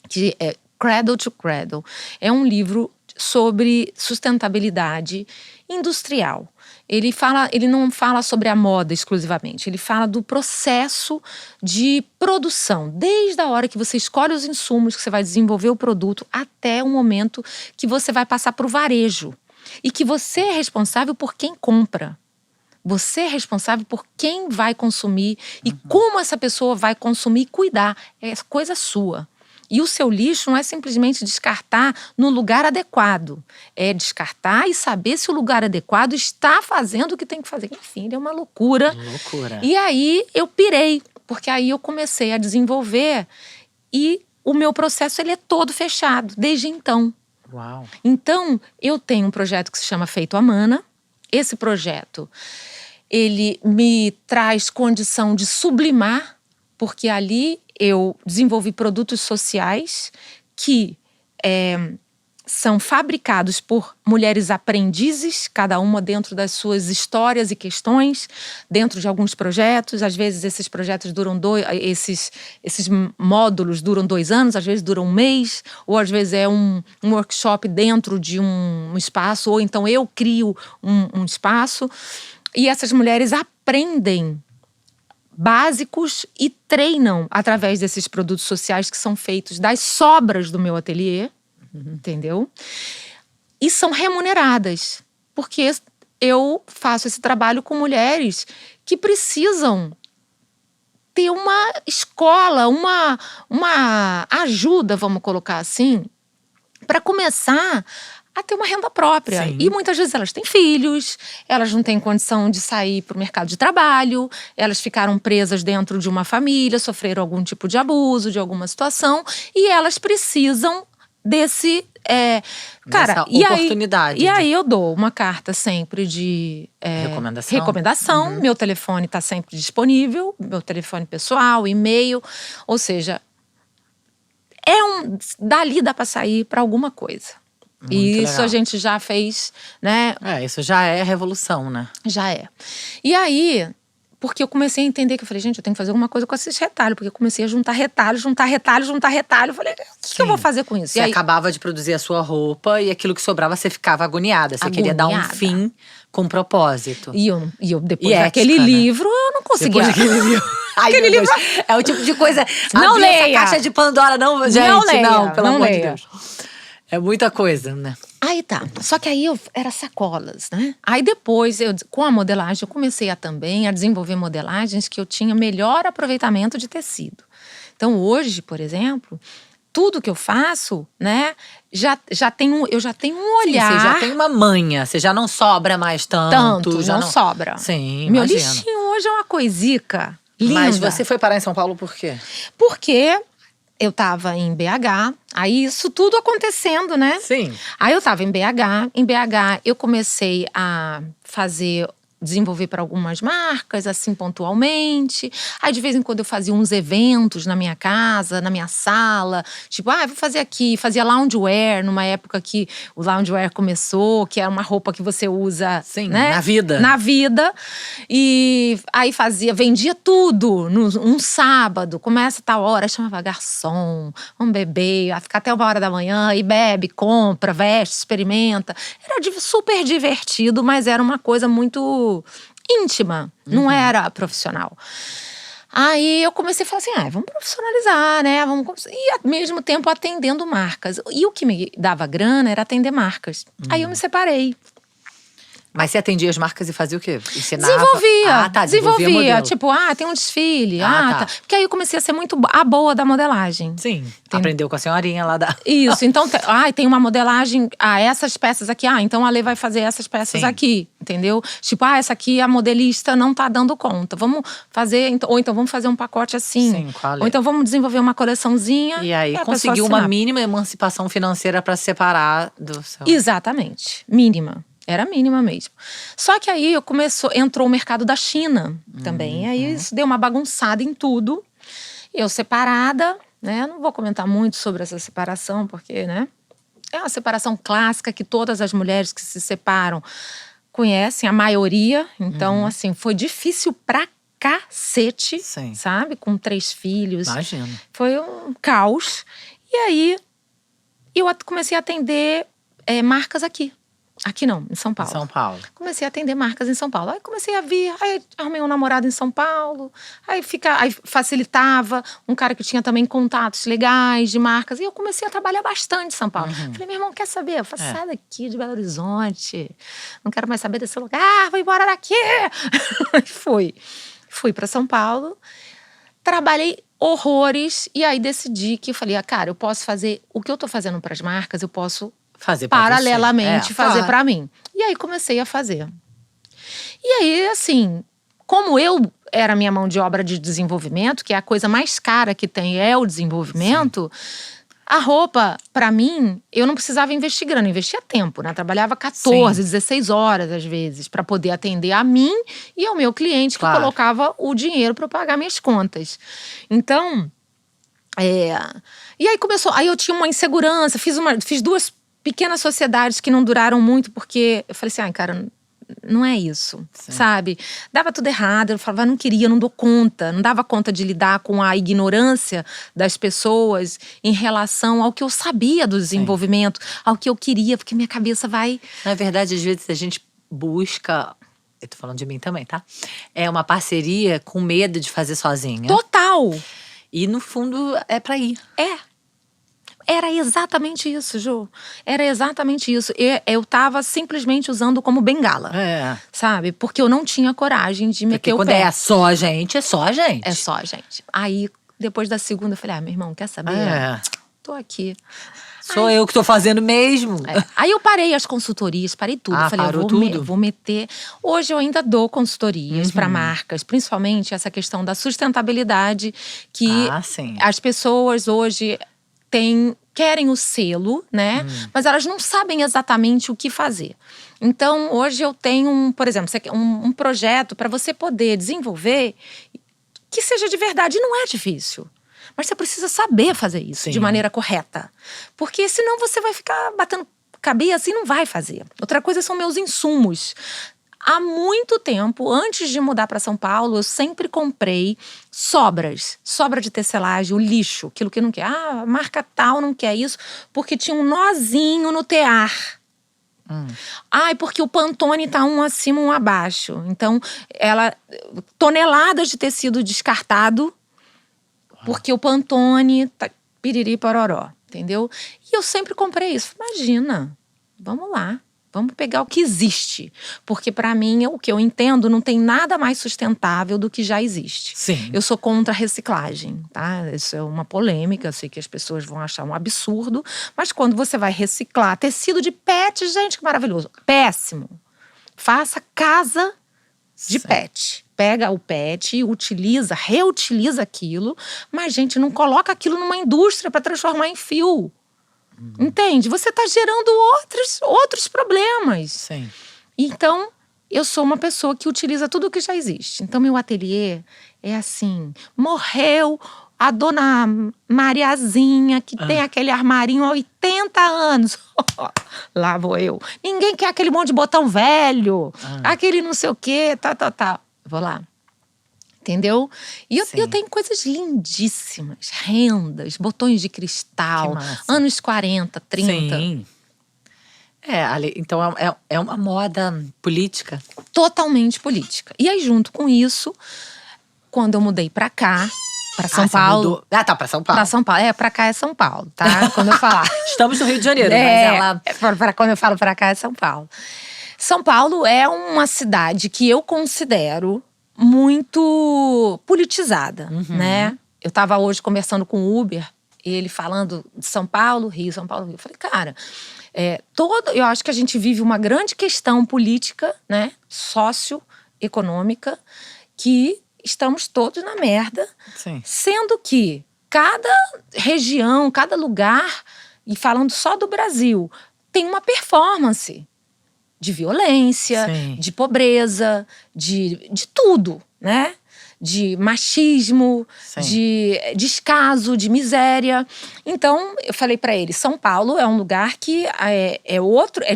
que é Cradle to Cradle. É um livro sobre sustentabilidade industrial. Ele não fala sobre a moda exclusivamente, ele fala do processo de produção, desde a hora que você escolhe os insumos que você vai desenvolver o produto até o momento que você vai passar para o varejo. E que você é responsável por quem compra. Você é responsável por quem vai consumir e como essa pessoa vai consumir e cuidar. É coisa sua. E o seu lixo não é simplesmente descartar no lugar adequado. É descartar e saber se o lugar adequado está fazendo o que tem que fazer. Enfim, é uma loucura. Loucura. E aí eu pirei, porque aí eu comecei a desenvolver e o meu processo ele é todo fechado, desde então. Uau. Então, eu tenho um projeto que se chama Feito à Mana. Esse projeto, ele me traz condição de sublimar, porque ali eu desenvolvi produtos sociais que são fabricados por mulheres aprendizes, cada uma dentro das suas histórias e questões, dentro de alguns projetos. Às vezes esses projetos duram esses módulos duram 2 anos, às vezes duram 1 mês, ou às vezes é um workshop dentro de um espaço, ou então eu crio um espaço. E essas mulheres aprendem básicos e treinam através desses produtos sociais que são feitos das sobras do meu ateliê. Entendeu? E são remuneradas, porque eu faço esse trabalho com mulheres que precisam ter uma escola, uma ajuda, vamos colocar assim, para começar a ter uma renda própria. Sim. E muitas vezes elas têm filhos, elas não têm condição de sair para o mercado de trabalho, elas ficaram presas dentro de uma família, sofreram algum tipo de abuso, de alguma situação, e elas precisam desse dessa oportunidade. E aí eu dou uma carta sempre de recomendação. Meu telefone está sempre disponível, meu telefone pessoal, e-mail, ou seja, dali dá para sair para alguma coisa. Muito e isso legal. A gente já fez, né? Isso já é revolução, né? Já é. E aí, porque eu comecei a entender que eu falei, gente, eu tenho que fazer alguma coisa com esses retalhos. Porque eu comecei a juntar retalho. Eu falei, o que eu vou fazer com isso? Você acabava de produzir a sua roupa e aquilo que sobrava, você ficava agoniada. Você queria dar um fim com propósito. E eu depois E daquele ética, né? livro, eu não conseguia. Depois daquele livro. Ai, Aquele meu Deus. livro- É o tipo de coisa… Não Abrir leia. essa caixa de Pandora, não, gente. Não leia, pelo não amor de leia. Deus. É muita coisa, né? Aí tá. Só que aí era sacolas, né? Aí depois, com a modelagem, eu comecei também a desenvolver modelagens que eu tinha melhor aproveitamento de tecido. Então hoje, por exemplo, tudo que eu faço, né, eu já tenho um olhar. Sim, você já tem uma manha, você já não sobra mais tanto. Já não sobra. Sim, Meu imagino. lixinho hoje é uma coisica linda. Mas você foi parar em São Paulo por quê? Porque eu tava em BH, aí isso tudo acontecendo, né? Sim. Aí eu tava em BH. Em BH eu comecei a desenvolver para algumas marcas, assim, pontualmente. Aí, de vez em quando, eu fazia uns eventos na minha casa, na minha sala. Tipo, vou fazer aqui. Fazia loungewear, numa época que o loungewear começou, que era uma roupa que você usa… Sim, né? na vida. Na vida. E aí vendia tudo. Um sábado, começa tal hora, chamava garçom, vamos beber, vai ficar até 1h da manhã, e bebe, compra, veste, experimenta. Era super divertido, mas era uma coisa muito íntima, não era profissional. Aí eu comecei a falar assim, vamos profissionalizar, né? E ao mesmo tempo atendendo marcas. E o que me dava grana era atender marcas. Aí eu me separei. Mas você atendia as marcas e fazia o quê? Ensinava? Desenvolvia. Desenvolvia modelo. Tipo, tem um desfile. Tá. Porque aí eu comecei a ser muito a boa da modelagem. Sim, aprendeu com a senhorinha lá da… Isso, então, tem uma modelagem, essas peças aqui, então a Lê vai fazer essas peças aqui, entendeu? Tipo, essa aqui a modelista não tá dando conta, vamos fazer, ou então vamos fazer um pacote assim. Sim, com a Lê. Ou então vamos desenvolver uma coleçãozinha. E aí a conseguiu pessoa uma assinar. mínima emancipação financeira pra se separar do seu… Exatamente, mínima. Era mínima mesmo. Só que aí entrou o mercado da China também. E aí isso deu uma bagunçada em tudo. Eu separada, né? Não vou comentar muito sobre essa separação, porque, né? É uma separação clássica que todas as mulheres que se separam conhecem, a maioria. Então, assim, foi difícil pra cacete, Sim. sabe? Com 3 filhos. Imagino. Foi um caos. E aí, eu comecei a atender marcas aqui. Aqui não, em São Paulo. São Paulo. Comecei a atender marcas em São Paulo. Aí comecei a vir, aí arrumei um namorado em São Paulo. Aí facilitava, um cara que tinha também contatos legais de marcas. E eu comecei a trabalhar bastante em São Paulo. Falei, meu irmão, quer saber? Eu falei, sai daqui de Belo Horizonte. Não quero mais saber desse lugar, vou embora daqui. Fui para São Paulo. Trabalhei horrores. E aí decidi que eu falei, cara, eu posso fazer o que eu tô fazendo para as marcas, eu posso… Fazer pra paralelamente você. fazer Claro. pra mim. E aí comecei a fazer. E aí, assim, como eu era minha mão de obra de desenvolvimento, que é a coisa mais cara que tem, é o desenvolvimento, a roupa, pra mim, eu não precisava investir grana, eu investia tempo, né? Trabalhava 14, 16 horas, às vezes, pra poder atender a mim e ao meu cliente, que Claro. colocava o dinheiro pra eu pagar minhas contas. Então… E aí começou, aí eu tinha uma insegurança, fiz 2 pequenas sociedades que não duraram muito, porque eu falei assim, ai, cara, não é isso, sabe? Dava tudo errado, eu falava, não queria, não dou conta. Não dava conta de lidar com a ignorância das pessoas em relação ao que eu sabia do desenvolvimento, ao que eu queria, porque minha cabeça vai… Na verdade, às vezes a gente busca… Eu tô falando de mim também, tá? É uma parceria com medo de fazer sozinha. Total! E no fundo é pra ir. Era exatamente isso, Ju. Era exatamente isso. Eu tava simplesmente usando como bengala. Sabe? Porque eu não tinha coragem de meter o pé. Porque quando é só a gente, é só a gente. É só a gente. Aí, depois da segunda, eu falei, meu irmão, quer saber? Tô aqui. Sou eu que tô fazendo mesmo. Aí eu parei as consultorias, parei tudo. Falei, eu vou meter… Hoje eu ainda dou consultorias para marcas, principalmente essa questão da sustentabilidade, que as pessoas hoje querem o selo, né? Mas elas não sabem exatamente o que fazer. Então, hoje eu tenho, por exemplo, um projeto para você poder desenvolver que seja de verdade. E não é difícil. Mas você precisa saber fazer isso de maneira correta. Porque senão você vai ficar batendo cabeça e não vai fazer. Outra coisa são meus insumos. Há muito tempo, antes de mudar para São Paulo, eu sempre comprei sobras. Sobra de tecelagem, o lixo, aquilo que não quer. A marca tal não quer isso, porque tinha um nozinho no tear. Porque o Pantone tá um acima, um abaixo. Então, toneladas de tecido descartado, porque o Pantone tá piriri pororó, entendeu? E eu sempre comprei isso. Imagina, vamos lá. Vamos pegar o que existe. Porque pra mim, o que eu entendo, não tem nada mais sustentável do que já existe. Eu sou contra a reciclagem, tá? Isso é uma polêmica, eu sei que as pessoas vão achar um absurdo. Mas quando você vai reciclar tecido de pet, gente, que maravilhoso. Péssimo. Faça casa de pet. Pega o pet, reutiliza aquilo. Mas, gente, não coloca aquilo numa indústria pra transformar em fio. Entende? Você está gerando outros problemas. Então, eu sou uma pessoa que utiliza tudo o que já existe. Então, meu ateliê é assim, morreu a dona Mariazinha, que tem aquele armarinho há 80 anos. Lá vou eu. Ninguém quer aquele monte de botão velho, aquele não sei o quê, tá. Vou lá. Entendeu? E eu tenho coisas lindíssimas. Rendas, botões de cristal. Anos 40, 30. Então é uma moda política. Totalmente política. E aí, junto com isso, quando eu mudei pra cá, pra São Paulo… pra São Paulo. Pra São Paulo. Pra cá é São Paulo, tá? Quando eu falar. Estamos no Rio de Janeiro, mas ela… Quando eu falo pra cá é São Paulo. São Paulo é uma cidade que eu considero muito politizada, né? Eu tava hoje conversando com o Uber, ele falando de São Paulo, Rio. Eu falei, cara, eu acho que a gente vive uma grande questão política, né? Socioeconômica, que estamos todos na merda. Sendo que cada região, cada lugar, e falando só do Brasil, tem uma performance de violência, de pobreza, de tudo, né? De machismo, de descaso, de miséria. Então, eu falei pra ele, São Paulo é um lugar que é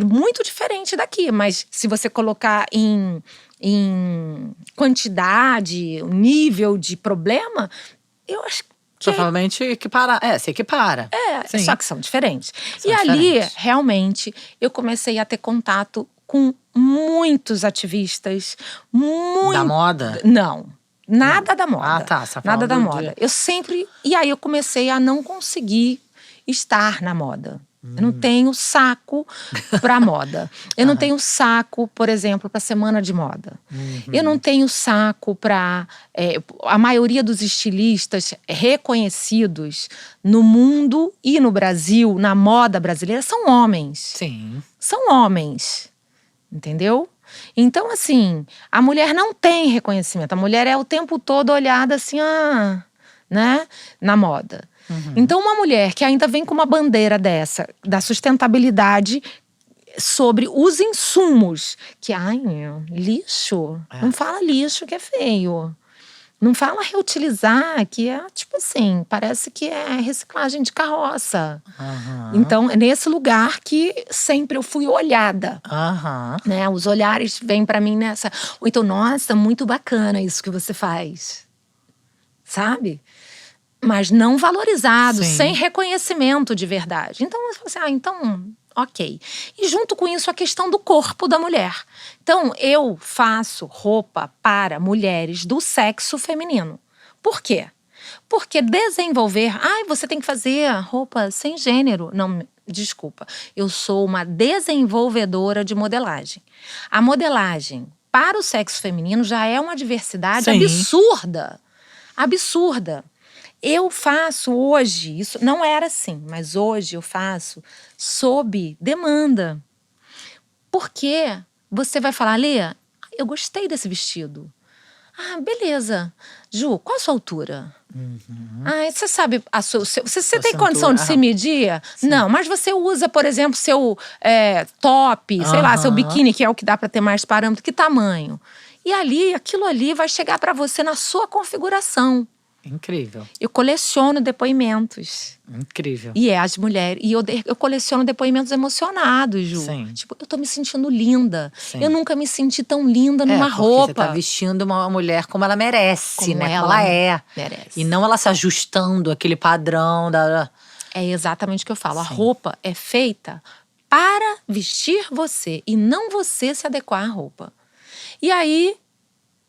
muito diferente daqui. Mas se você colocar em quantidade, nível de problema, eu acho que… Provavelmente se equipara. Só que são diferentes. Ali, realmente, eu comecei a ter contato com muitos ativistas. Da moda? Não. Nada da moda. Nada da moda. E aí eu comecei a não conseguir estar na moda. Eu não tenho saco pra moda. Eu não tenho saco, por exemplo, pra semana de moda. Eu não tenho saco pra… a maioria dos estilistas reconhecidos no mundo e no Brasil, na moda brasileira, são homens. São homens. Entendeu? Então, assim, a mulher não tem reconhecimento. A mulher é o tempo todo olhada assim, né? Na moda. Então, uma mulher que ainda vem com uma bandeira dessa, da sustentabilidade sobre os insumos, que, lixo, não fala lixo que é feio. Não fala reutilizar, que é tipo assim, parece que é reciclagem de carroça. Então, é nesse lugar que sempre eu fui olhada. Né? Os olhares vêm pra mim nessa. Ou então, nossa, muito bacana isso que você faz. Sabe? Mas não valorizado, Sim. sem reconhecimento de verdade. Então, eu falo assim, então, ok. E junto com isso, a questão do corpo da mulher. Então, eu faço roupa para mulheres do sexo feminino. Por quê? Porque desenvolver… você tem que fazer roupa sem gênero. Não, desculpa. Eu sou uma desenvolvedora de modelagem. A modelagem para o sexo feminino já é uma diversidade absurda. Absurda. Eu faço hoje, isso não era assim, mas hoje eu faço sob demanda. Porque você vai falar, Lê, eu gostei desse vestido. Beleza. Ju, qual a sua altura? Você sabe, você tem condição de se medir? Sim. Não, mas você usa, por exemplo, seu top, sei lá, seu biquíni, que é o que dá para ter mais parâmetro, que tamanho? E aquilo ali vai chegar para você na sua configuração. Incrível. Eu coleciono depoimentos. Incrível. E as mulheres. E eu coleciono depoimentos emocionados, Ju. Sim. Tipo, eu tô me sentindo linda. Sim. Eu nunca me senti tão linda numa roupa. Você tá vestindo uma mulher como ela merece, como né? Ela como ela é. Merece. E não ela se ajustando àquele padrão da… É exatamente o que eu falo. Sim. A roupa é feita para vestir você. E não você se adequar à roupa. E aí,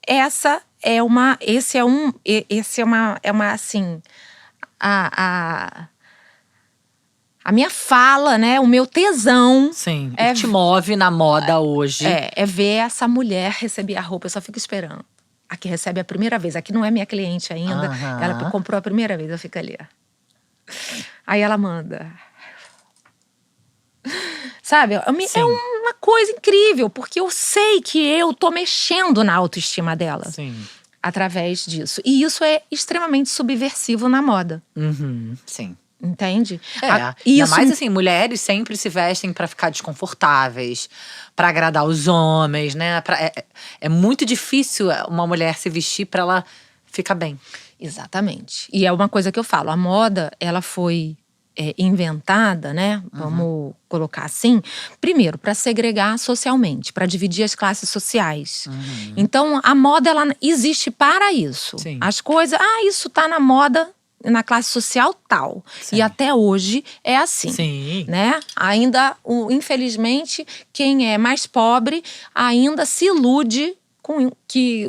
essa é uma assim, a minha fala, né, o meu tesão. Sim, o que te move na moda hoje. É ver essa mulher receber a roupa, eu só fico esperando. A que recebe a primeira vez, a que não é minha cliente ainda, ela comprou a primeira vez, eu fico ali. Aí ela manda… Sabe? É uma coisa incrível, porque eu sei que eu tô mexendo na autoestima dela. Sim. Através disso. E isso é extremamente subversivo na moda. Sim. Entende? Ainda mais assim, mulheres sempre se vestem pra ficar desconfortáveis, pra agradar os homens, né? É muito difícil uma mulher se vestir pra ela ficar bem. Exatamente. E é uma coisa que eu falo, a moda, ela foi… inventada, né? Vamos colocar assim. Primeiro, para segregar socialmente, para dividir as classes sociais. Então, a moda, ela existe para isso. Sim. As coisas… isso tá na moda, na classe social tal. Sim. E até hoje é assim. Sim. Né? Ainda, infelizmente, quem é mais pobre ainda se ilude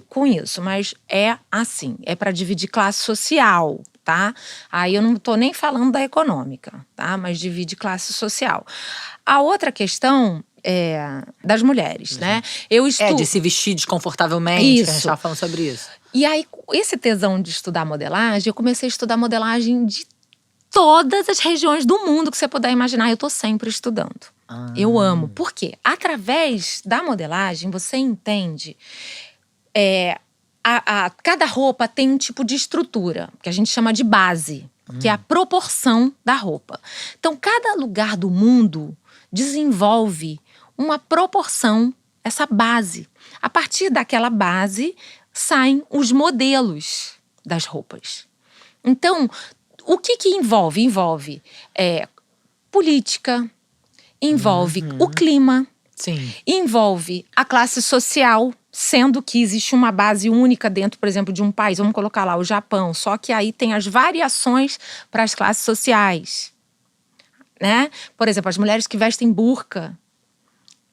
com isso. Mas é assim. É para dividir classe social. Tá? Aí eu não tô nem falando da econômica, tá? Mas divide classe social. A outra questão das mulheres, né? Eu estudo… de se vestir desconfortavelmente, isso. Que a gente tava falando sobre isso. E aí, esse tesão de estudar modelagem, eu comecei a estudar modelagem de todas as regiões do mundo que você puder imaginar. Eu tô sempre estudando. Eu amo. Por quê? Através da modelagem, você entende… cada roupa tem um tipo de estrutura, que a gente chama de base, que é a proporção da roupa. Então, cada lugar do mundo desenvolve uma proporção, essa base. A partir daquela base, saem os modelos das roupas. Então, o que envolve? Envolve política, envolve o clima, Sim. envolve a classe social, sendo que existe uma base única dentro, por exemplo, de um país. Vamos colocar lá o Japão. Só que aí tem as variações para as classes sociais. Né? Por exemplo, as mulheres que vestem burca.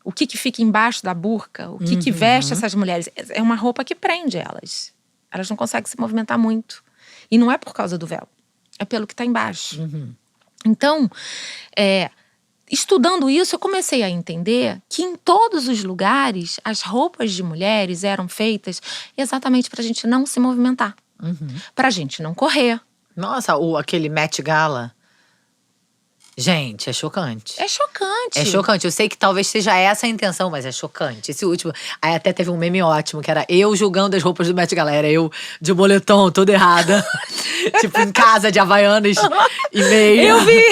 O que fica embaixo da burca? O que veste essas mulheres? É uma roupa que prende elas. Elas não conseguem se movimentar muito. E não é por causa do véu. É pelo que está embaixo. Então, estudando isso, eu comecei a entender que em todos os lugares as roupas de mulheres eram feitas exatamente pra gente não se movimentar. Pra gente não correr. Nossa, aquele Met Gala. Gente, é chocante. É chocante. É chocante. Eu sei que talvez seja essa a intenção, mas é chocante. Esse último… Aí até teve um meme ótimo, que era eu julgando as roupas do Met Gala. Era eu de moletom, toda errada. Tipo, em casa, de Havaianas e meia. Eu vi!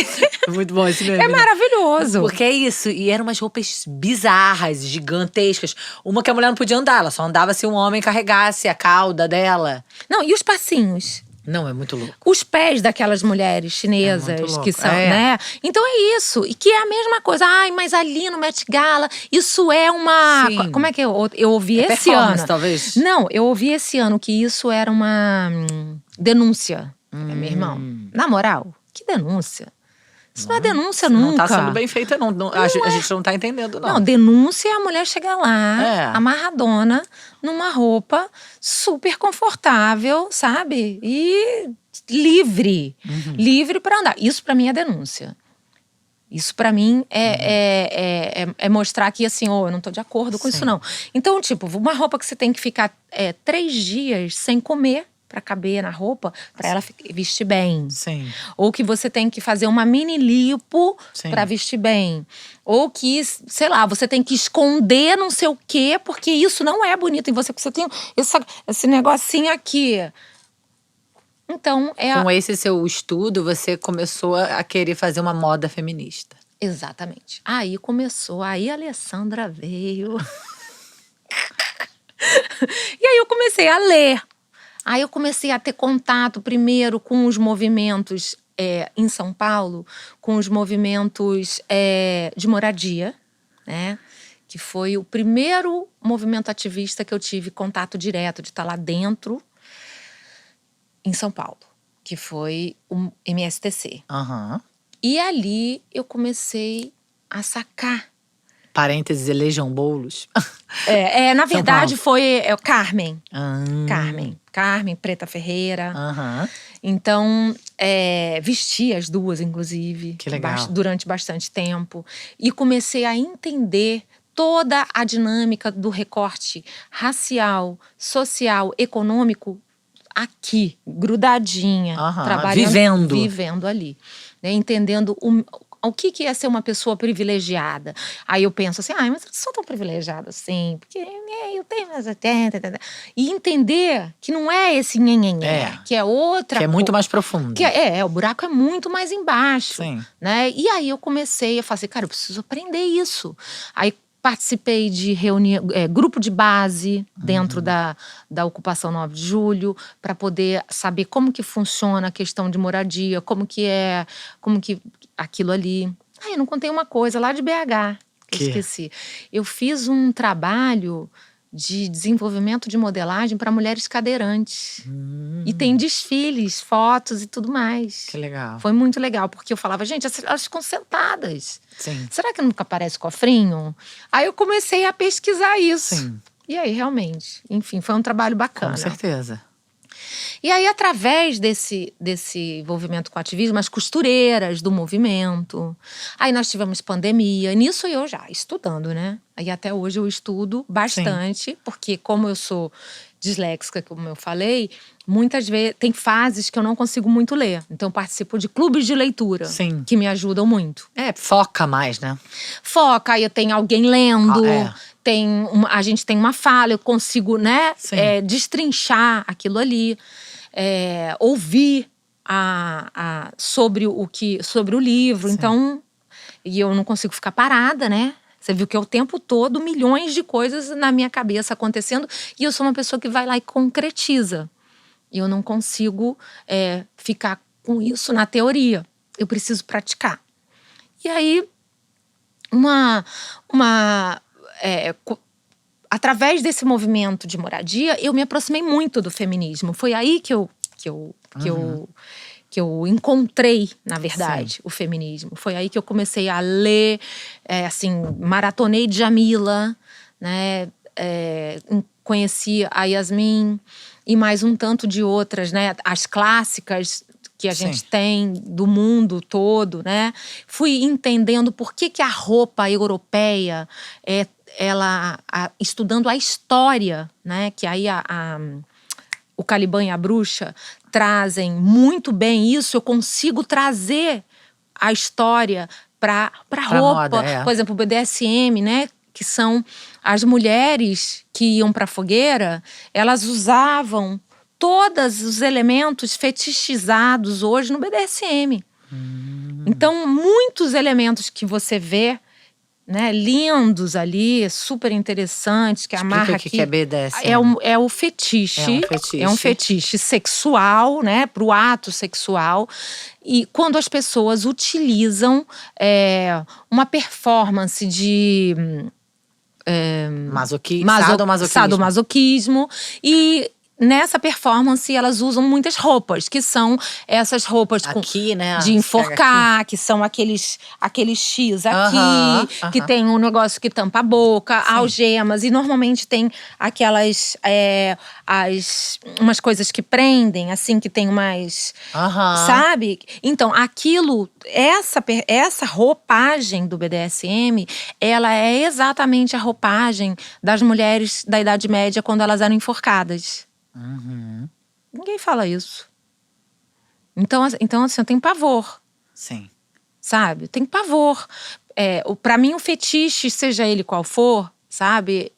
muito bom esse meme, É né? maravilhoso. Porque é isso, e eram umas roupas bizarras, gigantescas. Uma que a mulher não podia andar, ela só andava se um homem carregasse a cauda dela. Não, e os passinhos? Não, é muito louco. Os pés daquelas mulheres chinesas É muito louco. que são, É. né? Então é isso. E que é a mesma coisa. Ai, mas ali no Met Gala, isso é uma… Sim. Como é que eu ouvi É esse performance, ano? talvez? Não, eu ouvi esse ano que isso era uma denúncia. Meu irmão, na moral, que denúncia? Isso não é denúncia nunca. Não tá sendo bem feita, não. A gente não tá entendendo, não. Não, denúncia é a mulher chegar lá, É. amarradona, numa roupa super confortável, sabe? E livre. Livre pra andar. Isso pra mim é denúncia. Isso pra mim é mostrar que, assim, eu não tô de acordo com isso, não. Então, tipo, uma roupa que você tem que ficar 3 dias sem comer pra caber na roupa, pra ela vestir bem. Sim. Ou que você tem que fazer uma mini lipo Sim. pra vestir bem. Ou que, sei lá, você tem que esconder não sei o quê, porque isso não é bonito em você. Porque você tem esse negocinho aqui. Então, Com esse seu estudo, você começou a querer fazer uma moda feminista. Exatamente. Aí começou, aí a Alessandra veio. E aí eu comecei a ler. Aí eu comecei a ter contato primeiro com os movimentos em São Paulo, com os movimentos de moradia, né? Que foi o primeiro movimento ativista que eu tive contato direto, de estar lá dentro, em São Paulo, que foi o MSTC. Aham. E ali eu comecei a sacar. Parênteses, elejam bolos. Na verdade foi Carmen. Ah. Carmen, Preta Ferreira. Aham. Então, vesti as duas, inclusive. Que legal. Durante bastante tempo. E comecei a entender toda a dinâmica do recorte racial, social, econômico aqui, grudadinha. Aham, Trabalhando, vivendo. Vivendo ali. Né? Entendendo o que é ser uma pessoa privilegiada. Aí eu penso assim, mas eu não sou tão privilegiada assim, porque eu tenho mais 80. E entender que não é esse nhenhenhé, que é outra Que é muito mais profundo. o buraco é muito mais embaixo. Sim. Né? E aí eu comecei a fazer, cara, eu preciso aprender isso. Aí participei de grupo de base dentro da ocupação 9 de julho, para poder saber como que funciona a questão de moradia, como que aquilo ali. Eu não contei uma coisa lá de BH, que eu esqueci. Eu fiz um trabalho de desenvolvimento de modelagem para mulheres cadeirantes. E tem desfiles, fotos e tudo mais. Que legal. Foi muito legal, porque eu falava, gente, elas ficam sentadas. Sim. Será que nunca aparece cofrinho? Aí eu comecei a pesquisar isso. Sim. E aí, realmente, enfim, foi um trabalho bacana. Com certeza. E aí, através desse envolvimento com o ativismo, as costureiras do movimento. Aí nós tivemos pandemia. Nisso eu já estudando, né? Aí até hoje eu estudo bastante, porque como eu sou disléxica, como eu falei, muitas vezes tem fases que eu não consigo muito ler. Então eu participo de clubes de leitura, Sim. que me ajudam muito. Foca mais, né? Foca, aí eu tenho alguém lendo, a gente tem uma fala, eu consigo, né, destrinchar aquilo ali, ouvir sobre o livro. Sim. Então, e eu não consigo ficar parada, né? Você viu que é o tempo todo milhões de coisas na minha cabeça acontecendo e eu sou uma pessoa que vai lá e concretiza. E eu não consigo ficar com isso na teoria. Eu preciso praticar. E aí, através desse movimento de moradia, eu me aproximei muito do feminismo. Foi aí que eu encontrei, na verdade, o feminismo. Foi aí que eu comecei a ler, maratonei Djamila, né? Conheci a Yasmin e mais um tanto de outras, né? As clássicas que a gente tem do mundo todo, né? Fui entendendo por que a roupa europeia estudando a história, né? Que aí o Caliban e a Bruxa trazem muito bem isso. Eu consigo trazer a história pra roupa. Moda, Por exemplo, o BDSM, né? Que são as mulheres que iam pra fogueira, elas usavam todos os elementos fetichizados hoje no BDSM. Então, muitos elementos que você vê, né, lindos ali, super interessantes, que Explica amarra o aqui. que é BDSM. É o fetiche. É um fetiche. É um fetiche sexual, né? Pro ato sexual. E quando as pessoas utilizam uma performance de sadomasoquismo. E nessa performance elas usam muitas roupas, que são essas roupas aqui, né? de enforcar, que são aqueles X aqui, que tem um negócio que tampa a boca, algemas, e normalmente tem aquelas umas coisas que prendem, assim, que tem umas, sabe? Então, essa roupagem do BDSM, ela é exatamente a roupagem das mulheres da Idade Média quando elas eram enforcadas. Ninguém fala isso. Então, assim, eu tenho pavor. Sim. Sabe? Eu tenho pavor. Pra mim, o fetiche, seja ele qual for, sabe?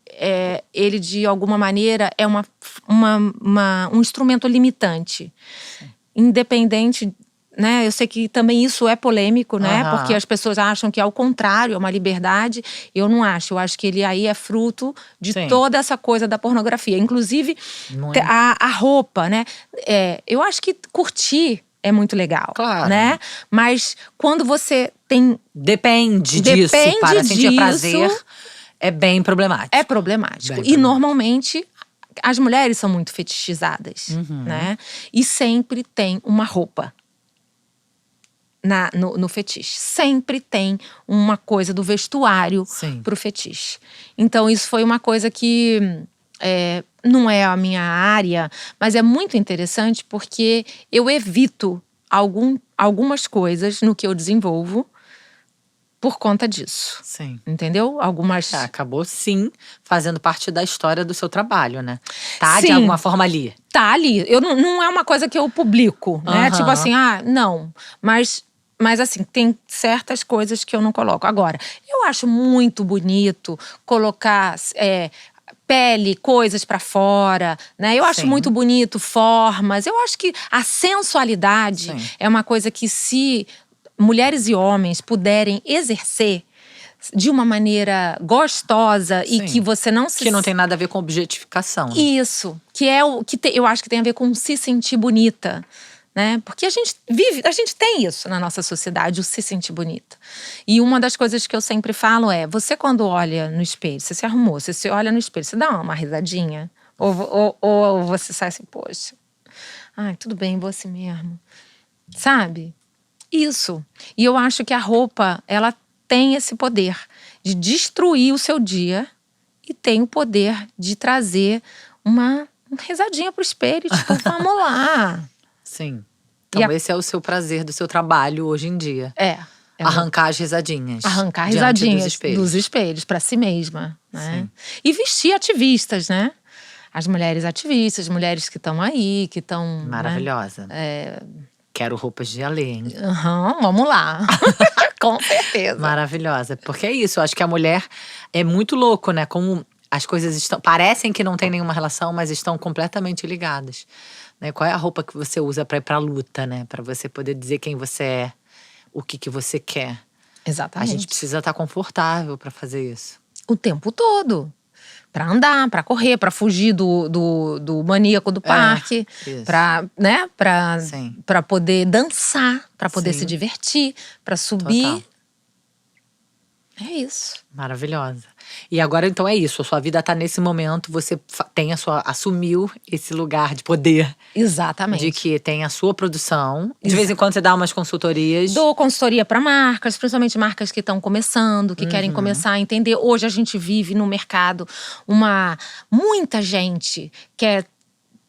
Ele, de alguma maneira, é um instrumento limitante. Sim. Independente, né? Eu sei que também isso é polêmico, né? Porque as pessoas acham que é o contrário, é uma liberdade. Eu não acho. Eu acho que ele aí é fruto de toda essa coisa da pornografia. Inclusive, a roupa, né? Eu acho que curtir é muito legal, claro, né? Mas quando você tem… Depende disso, para sentir prazer, é bem problemático. É problemático. E normalmente… as mulheres são muito fetichizadas, né? E sempre tem uma roupa no fetiche. Sempre tem uma coisa do vestuário pro fetiche. Então, isso foi uma coisa que não é a minha área, mas é muito interessante porque eu evito algumas coisas no que eu desenvolvo por conta disso. Sim. Entendeu? Algumas… acabou, sim, fazendo parte da história do seu trabalho, né? Tá, de alguma forma ali. Tá ali. Não é uma coisa que eu publico, né? Tipo assim, não. Mas assim, tem certas coisas que eu não coloco. Agora, eu acho muito bonito colocar pele, coisas pra fora, né? Eu acho muito bonito formas. Eu acho que a sensualidade é uma coisa que, se mulheres e homens puderem exercer de uma maneira gostosa e que você não se… que não tem nada a ver com objetificação. Isso. Que é o que eu acho que tem a ver com se sentir bonita, né? Porque a gente tem isso na nossa sociedade, o se sentir bonita. E uma das coisas que eu sempre falo você quando olha no espelho, você se arrumou, você se olha no espelho, você dá uma risadinha? Ou você sai assim, poxa, tudo bem, vou assim mesmo. Sabe? Isso. E eu acho que a roupa, ela tem esse poder de destruir o seu dia e tem o poder de trazer uma risadinha pro espelho, tipo, vamos lá. Sim. Então esse é o seu prazer do seu trabalho hoje em dia. Arrancar as risadinhas. Arrancar risadinhas dos espelhos pra si mesma, né? E vestir ativistas, né? As mulheres ativistas, mulheres que estão aí, que estão… Maravilhosa. Né? Quero roupas de alê, hein? Vamos lá. Com certeza. Maravilhosa. Porque é isso, eu acho que a mulher é muito louco, né? Como as coisas parecem que não tem nenhuma relação, mas estão completamente ligadas. Né? Qual é a roupa que você usa pra ir pra luta, né? Pra você poder dizer quem você é, o que você quer. Exatamente. A gente precisa estar confortável pra fazer isso. O tempo todo. Pra andar, pra correr, pra fugir do maníaco do parque. Pra, né? Pra poder dançar, pra poder se divertir, pra subir. Total. É isso. Maravilhosa. E agora, então, é isso. A sua vida tá nesse momento, você assumiu esse lugar de poder. Exatamente. De que tem a sua produção. De vez em quando você dá umas consultorias. Dou consultoria para marcas, principalmente marcas que estão começando, que querem começar a entender. Hoje a gente vive no mercado muita gente quer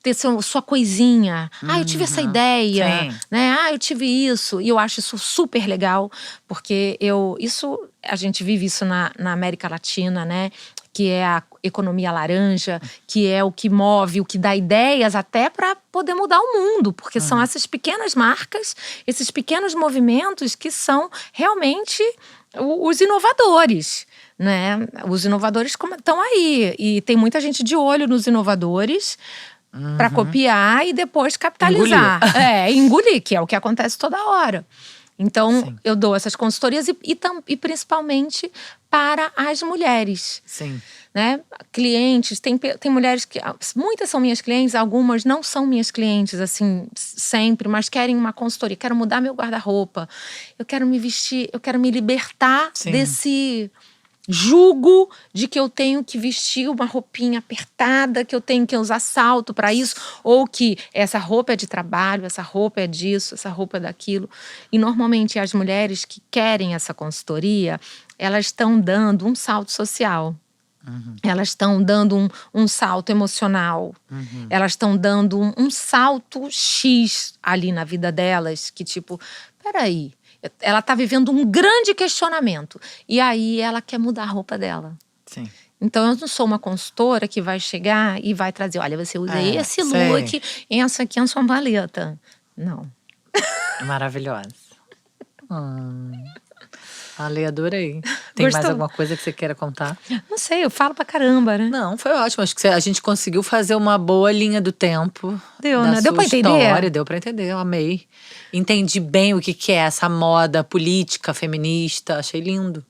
ter sua coisinha. Eu tive essa ideia, né? Eu tive isso. E eu acho isso super legal, porque a gente vive isso na América Latina, né? Que é a economia laranja, que é o que move, o que dá ideias até para poder mudar o mundo. Porque são essas pequenas marcas, esses pequenos movimentos que são realmente os inovadores, né? Os inovadores estão aí. E tem muita gente de olho nos inovadores para copiar e depois capitalizar. Engolir, que é o que acontece toda hora. Então, Sim. eu dou essas consultorias e principalmente para as mulheres. Sim. Né? Clientes, tem mulheres que… Muitas são minhas clientes, algumas não são minhas clientes, assim, sempre. Mas querem uma consultoria, quero mudar meu guarda-roupa. Eu quero me vestir, eu quero me libertar Sim. desse jugo de que eu tenho que vestir uma roupinha apertada, que eu tenho que usar salto para isso, ou que essa roupa é de trabalho, essa roupa é disso, essa roupa é daquilo. E normalmente as mulheres que querem essa consultoria, elas estão dando um salto social. Elas estão dando um salto emocional. Elas estão dando um salto X ali na vida delas, que tipo, peraí, ela tá vivendo um grande questionamento. E aí ela quer mudar a roupa dela. Sim. Então eu não sou uma consultora que vai chegar e vai trazer, olha, você usa esse sei. look, essa aqui é a sua maleta. Não. Maravilhosa. Ale, adorei. Tem mais Gostou? alguma coisa que você queira contar? Não sei, eu falo pra caramba, né? Não, foi ótimo. Acho que a gente conseguiu fazer uma boa linha do tempo. Deu, da né? Deu sua pra entender? história. Deu pra entender, eu amei. Entendi bem o que é essa moda política, feminista. Achei lindo.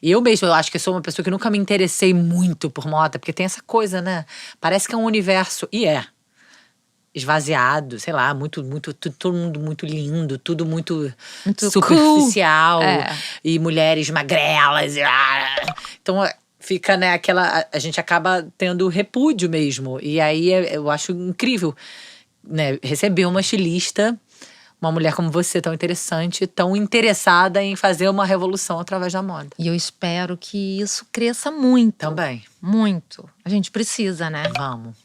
E eu mesma, eu acho que sou uma pessoa que nunca me interessei muito por moda. Porque tem essa coisa, né? Parece que é um universo… E esvaziado, sei lá, todo mundo muito lindo, tudo muito superficial. Cool. E mulheres magrelas. Então fica, né, a gente acaba tendo repúdio mesmo. E aí eu acho incrível, né, receber uma estilista, uma mulher como você, tão interessante, tão interessada em fazer uma revolução através da moda. E eu espero que isso cresça muito. Também. Muito. A gente precisa, né? Vamos.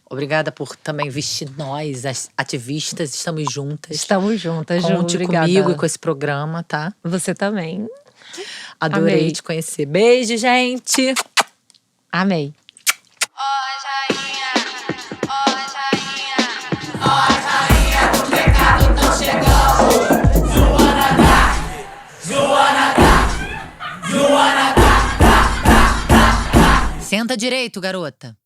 Obrigada por também vestir nós, as ativistas. Estamos juntas. Estamos juntas, Ju. Conte Obrigada. comigo e com esse programa, tá? Você também. Adorei Amei. te conhecer. Beijo, gente! Amei. Senta direito, garota.